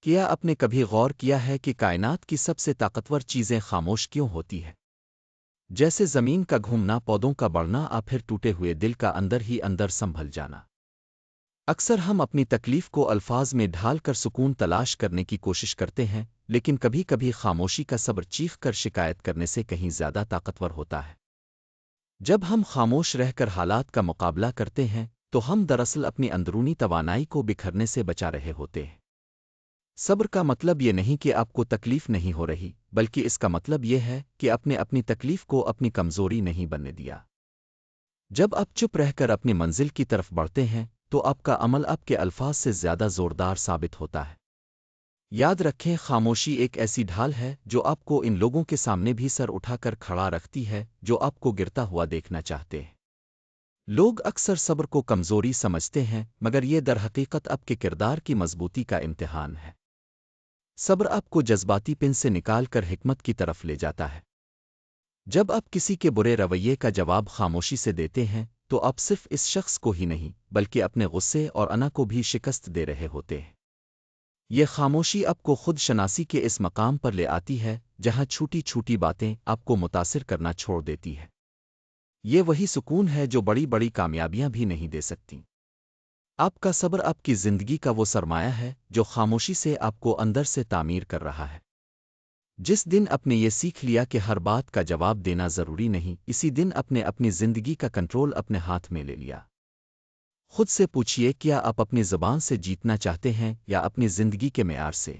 کیا آپ نے کبھی غور کیا ہے کہ کائنات کی سب سے طاقتور چیزیں خاموش کیوں ہوتی ہیں؟ جیسے زمین کا گھومنا، پودوں کا بڑھنا، اور پھر ٹوٹے ہوئے دل کا اندر ہی اندر سنبھل جانا۔ اکثر ہم اپنی تکلیف کو الفاظ میں ڈھال کر سکون تلاش کرنے کی کوشش کرتے ہیں، لیکن کبھی کبھی خاموشی کا صبر چیخ کر شکایت کرنے سے کہیں زیادہ طاقتور ہوتا ہے۔ جب ہم خاموش رہ کر حالات کا مقابلہ کرتے ہیں تو ہم دراصل اپنی اندرونی توانائی کو بکھرنے سے بچا رہے ہوتے ہیں۔ صبر کا مطلب یہ نہیں کہ آپ کو تکلیف نہیں ہو رہی، بلکہ اس کا مطلب یہ ہے کہ اپنی تکلیف کو اپنی کمزوری نہیں بننے دیا۔ جب آپ چپ رہ کر اپنی منزل کی طرف بڑھتے ہیں تو آپ کا عمل آپ کے الفاظ سے زیادہ زوردار ثابت ہوتا ہے۔ یاد رکھیں، خاموشی ایک ایسی ڈھال ہے جو آپ کو ان لوگوں کے سامنے بھی سر اٹھا کر کھڑا رکھتی ہے جو آپ کو گرتا ہوا دیکھنا چاہتے ہیں۔ لوگ اکثر صبر کو کمزوری سمجھتے ہیں، مگر یہ درحقیقت آپ کے کردار کی مضبوطی کا امتحان ہے۔ صبر آپ کو جذباتی پن سے نکال کر حکمت کی طرف لے جاتا ہے۔ جب آپ کسی کے برے رویے کا جواب خاموشی سے دیتے ہیں تو آپ صرف اس شخص کو ہی نہیں بلکہ اپنے غصے اور انا کو بھی شکست دے رہے ہوتے ہیں۔ یہ خاموشی آپ کو خود شناسی کے اس مقام پر لے آتی ہے جہاں چھوٹی چھوٹی باتیں آپ کو متاثر کرنا چھوڑ دیتی ہے۔ یہ وہی سکون ہے جو بڑی بڑی کامیابیاں بھی نہیں دے سکتی۔ آپ کا صبر آپ کی زندگی کا وہ سرمایہ ہے جو خاموشی سے آپ کو اندر سے تعمیر کر رہا ہے۔ جس دن آپ نے یہ سیکھ لیا کہ ہر بات کا جواب دینا ضروری نہیں، اسی دن اپنی زندگی کا کنٹرول اپنے ہاتھ میں لے لیا۔ خود سے پوچھئے، کیا آپ اپنی زبان سے جیتنا چاہتے ہیں یا اپنی زندگی کے معیار سے؟